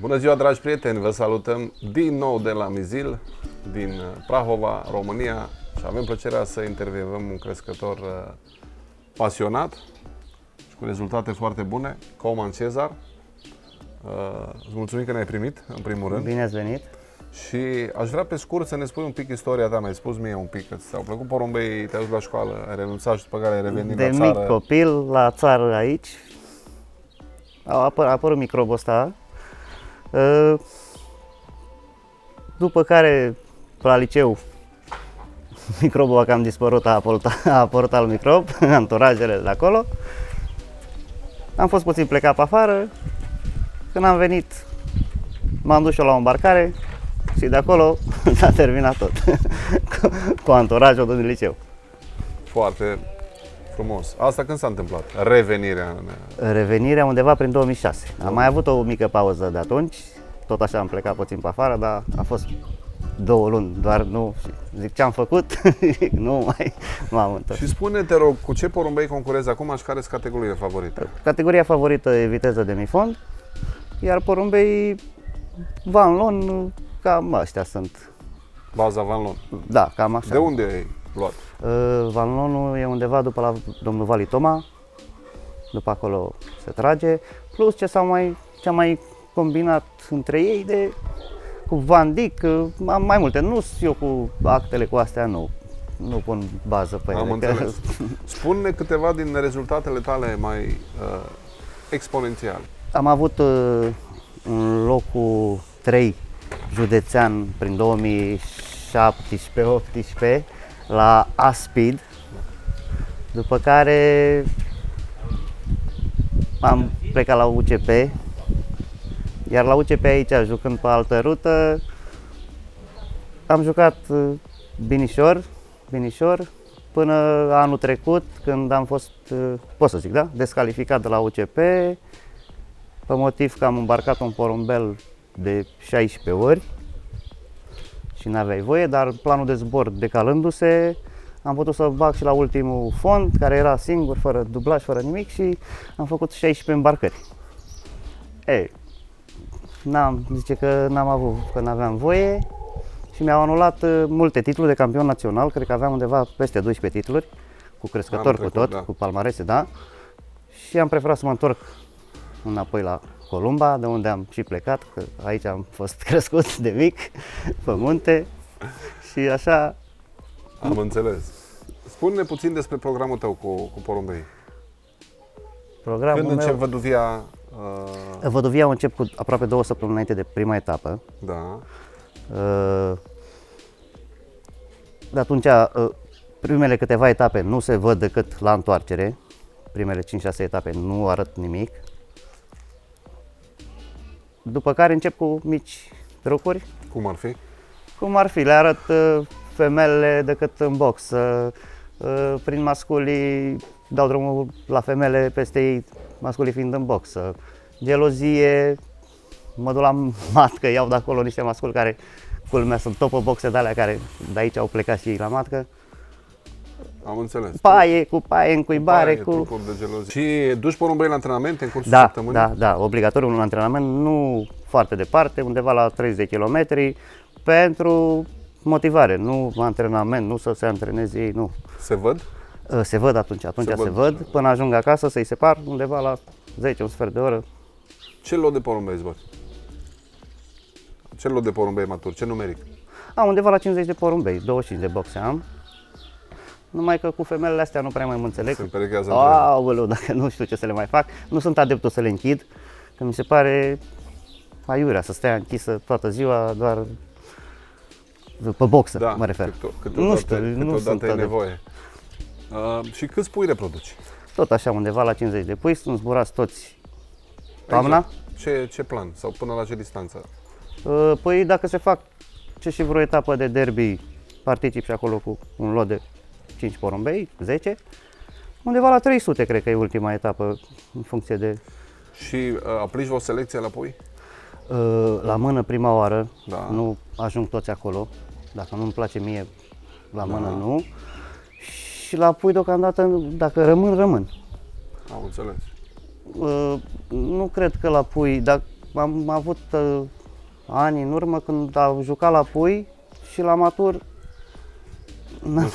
Bună ziua, dragi prieteni! Vă salutăm din nou de la Mizil, din Prahova, România, și avem plăcerea să intervievăm un crescător pasionat și cu rezultate foarte bune, Coman Cezar. Îți mulțumim că ne-ai primit, în primul rând. Bine ați venit! Și aș vrea pe scurt să ne spui un pic istoria ta. Mi-ai spus mie un pic că ți-au plăcut porumbei, te-ai dus la școală, ai renunțat și după care ai revenit De la țară. mic copil, la țară aici, a apărut microbul ăsta. După care, la liceu, microbul a cam dispărut, a apărut alt microb, anturajele de acolo. Am fost puțin plecat pe afară. Când am venit, m-am dus și eu la o îmbarcare și de acolo s-a terminat tot cu anturajul din liceu. Foarte frumos. Asta când s-a întâmplat? Revenirea? Revenirea undeva prin 2006. Am mai avut o mică pauză de atunci, tot așa am plecat puțin pe afară, dar a fost 2 luni, doar nu, zic ce am făcut, nu mai m-am întors. Și spune, te rog, cu ce porumbei concurezi acum și care sunt categoriile favorite? Categoria favorită e viteză de mifond, iar porumbei Van Loan, cam ăștia sunt. Baza Van Loan. Da, cam așa. De unde ai luat? Van Loan e undeva după la domnul Vali Toma, după acolo se trage, plus ce am mai combinat între ei cu Van Dyck, am mai multe, nu eu cu actele cu astea, nu pun bază pe ele. Am înțeles. Spune-ne câteva din rezultatele tale mai exponențiale. Am avut un locul 3 județean prin 2017-18 la A-Speed, după care am plecat la UCP, iar la UCP aici, jucând pe altă rută, am jucat binișor până anul trecut, când am fost, pot să zic, da, descalificat de la UCP, pe motiv că am îmbarcat un porumbel de 16 ori și n-aveai voie, dar planul de zbor decalându-se, am putut să bag și la ultimul fond, care era singur, fără dublaj, fără nimic, și am făcut 16 îmbarcări. Zice că n-aveam voie și mi-au anulat multe titluri de campion național, cred că aveam undeva peste 12 titluri, cu crescători, cu tot, da, cu palmarese, da. Și am preferat să mă întorc înapoi la Columba, de unde am și plecat, că aici am fost crescut de mic, pe munte, și așa. Am înțeles. Spune-ne puțin despre programul tău cu porumbei. Când încep văduvia? Văduvia o încep cu aproape 2 săptămâni înainte de prima etapă. Da. De atunci, primele câteva etape nu se văd decât la întoarcere. Primele 5-6 etape nu arăt nimic. După care încep cu mici trucuri. Cum ar fi? Cum ar fi, le arăt femelele decât în box. Prin masculii dau drumul la femele peste ei, masculii fiind în box. Gelozie, mă duc la matcă, iau de acolo niște masculi care, culmea, sunt topă boxe de alea care de aici au plecat și ei la matcă. Am înțeles. Cu paie, încuibare, cu... trucuri de gelozie. Și duci porumbei la antrenamente în cursul săptămânii? Da, obligatoriu un antrenament, nu foarte departe, undeva la 30 de km, pentru motivare, nu antrenament, nu să se antreneze ei, nu. Se văd? Se văd atunci se văd, până ajung acasă să-i separ undeva la 10, un sfert de oră. Ce lot de porumbei îți băți? Ce lot de porumbei maturi? Ce numeric? Am undeva la 50 de porumbei, 25 de boxe am. Numai că cu femelele astea nu prea mai mă înțeleg. Se împerechează Aoleu, dacă nu știu ce să le mai fac. Nu sunt adeptul să le închid, că mi se pare aiurea să stea închisă toată ziua, doar pe boxă, da, mă refer. Câteodată e nevoie. Și câți pui reproduci? Tot așa, undeva la 50 de pui, sunt zburați toți toamna. Ce plan? Sau până la ce distanță? Păi dacă se fac și vreo etapă de derby, particip și acolo cu un lot de 5 porumbei, 10. Undeva la 300 cred că e ultima etapă, în funcție de... Și aplici o selecție la pui? La mână prima oară, da. Nu ajung toți acolo. Dacă nu-mi place mie, la mână nu. Și la pui deocamdată, dacă rămân. Am înțeles. Nu cred că la pui, dar am avut ani în urmă când au jucat la pui și la matur Nu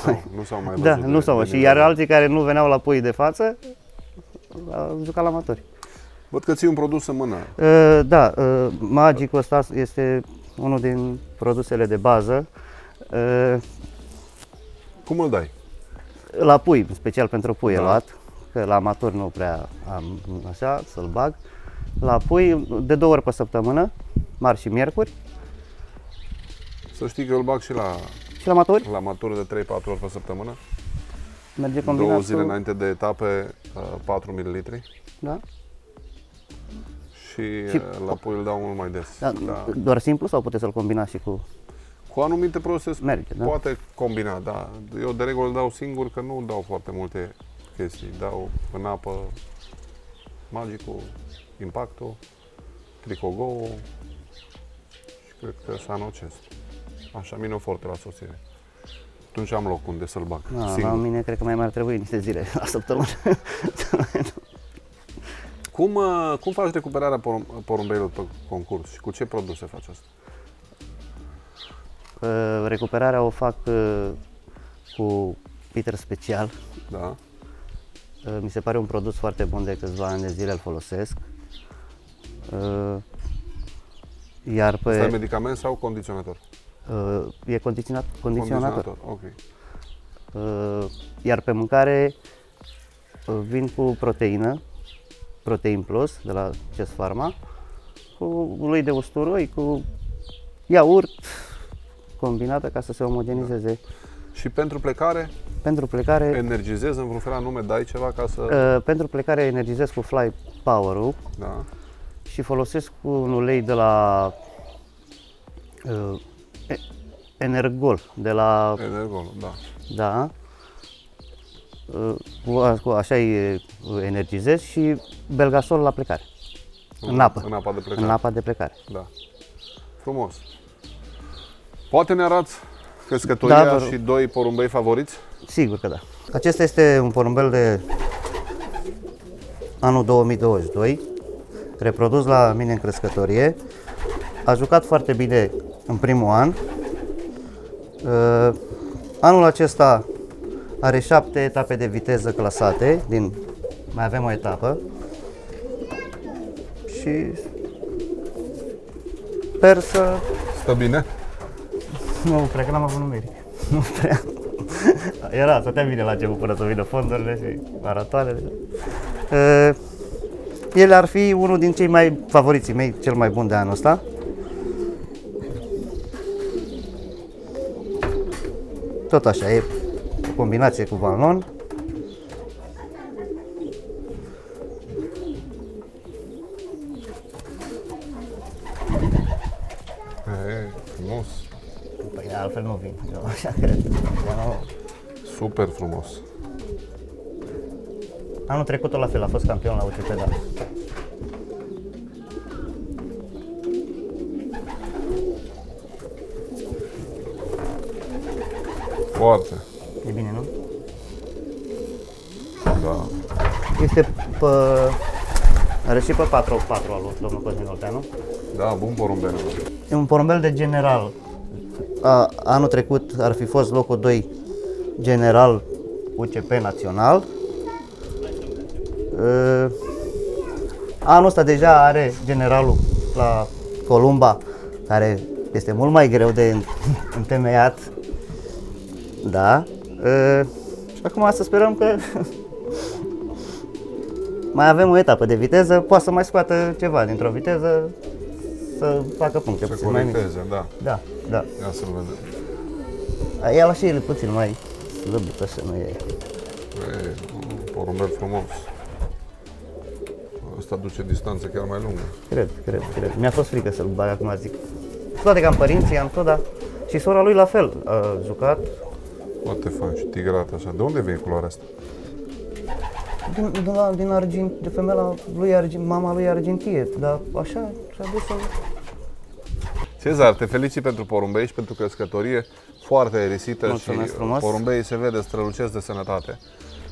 s-au mai văzut. da, nu s-au. Și iar alții care nu veneau la pui de față au jucat la maturi. Văd că ții un produs în mână. Da, Magicul ăsta este unul din produsele de bază. Cum îl dai? La pui, special pentru pui e Da. luat, că la amator nu prea am așa să-l bag. La pui de 2 ori pe săptămână, marți și miercuri, Să știi că eu îl bag și și la amatori la matură de 3-4 ori pe săptămână. merge 2 combinat zile cu, înainte de etape, 4 ml. da? Și la pui îl dau mult mai des. Da, Da. doar simplu sau puteți să-l combinați și cu Cu anumite produse merge, da? poate combina, da. Eu de regulă îl dau singur, că nu dau foarte multe chestii. Dau în apă Magicul, Impactul, Tricogo și cred că Sanocest. Așa, Minoforte la sosire. Atunci am loc unde să-l bag, La singur. mine cred că mai ar trebui niște zile la săptămână. Cum faci recuperarea porumbeilor pe concurs și cu ce produse faci asta? Recuperarea o fac cu Peter Special. Da? Mi se pare un produs foarte bun, de câțiva ani de zile îl folosesc. Iar Asta e pe medicament sau condiționator? e condiționator. Ok. Iar pe mâncare vin cu proteină, Protein Plus de la Ces Pharma, cu ulei de usturoi, cu iaurt combinată ca să se omogenizeze. Și pentru plecare, Pentru plecare, energizezi în vreun fel anume, dai ceva ca să... pentru plecare energizez cu Fly Power-ul Da? și folosesc un ulei de la Energol, de la Energol, da. da. Așa îi energizez și Belgasol la plecare. În apă. În apa de plecare. În apa de plecare. Da. Frumos. Poate ne arăți crescătoria Da, vă rog. și 2 porumbei favoriți? Sigur că da. Acesta este un porumbel de anul 2022, reprodus la mine în crescătorie. A jucat foarte bine în primul an. Anul acesta are 7 etape de viteză clasate, mai avem o etapă. Și sper să... Stă bine? Nu, cred că n-am avut numeric. Nu prea. Stătea bine la început până să vină fondurile și maratoanele. El ar fi unul din cei mai favoriții mei, cel mai bun de anul ăsta. Tot așa, e o combinație cu Valnon. Frumos. Păi altfel nu vin, eu așa cred. Super frumos. Anul trecut tot la fel, a fost campion la UCP, da. Foarte. E bine, nu? Da. Este pe... Are și pe 4-8 al lui domnul Cosmin Olteanu. Da, bun porumbel. E un porumbel de general. Anul trecut ar fi fost locul 2 general UCP național. Anul ăsta deja are generalul la Columba, care este mult mai greu de întemeiat. Da. Și acum să sperăm că mai avem o etapă de viteză, poate să mai scoată ceva dintr-o viteză, să facă puncte Se puțin mai mici. corecteze, da. Da, da. Ia să-l vedem. Ia la și el puțin mai slăbit, așa nu e. E, un porumbel frumos. Ăsta duce distanță chiar mai lungă. Cred. Mi-a fost frică să-l bag acum, zic. Toate ca în părinții, am tot, da. Și sora lui la fel, a jucat. Foarte fain și tigrat așa. De unde vine culoarea asta? De femeia lui mama lui argintie, dar așa și-a dus să... Cezar, te felicit pentru porumbei și pentru crescătorie foarte aerisită. Mulțumesc și frumos. porumbeii se vede strălucesc de sănătate.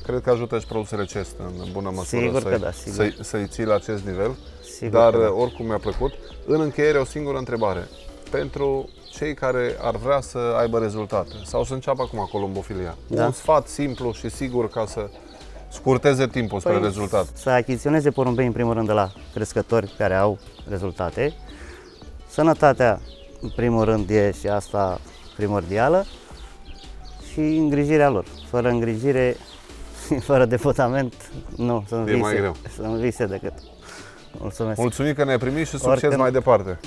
Cred că ajută și produsele CEST în bună măsură Sigur că da, sigur. să-i ții la acest nivel. Sigur dar că da. oricum mi-a plăcut. În încheiere, o singură întrebare. Pentru cei care ar vrea să aibă rezultate sau să înceapă acum columbofilia, Da. un sfat simplu și sigur ca să scurteze timpul spre rezultat. Să achiziționeze porumbei în primul rând de la crescători care au rezultate. Sănătatea în primul rând e și asta primordială și îngrijirea lor. Fără îngrijire, fără devotament, nu, sunt E mai greu. Sunt vise decât. Mulțumesc! Mulțumim că ne-ai primit și succes Oricând. mai departe!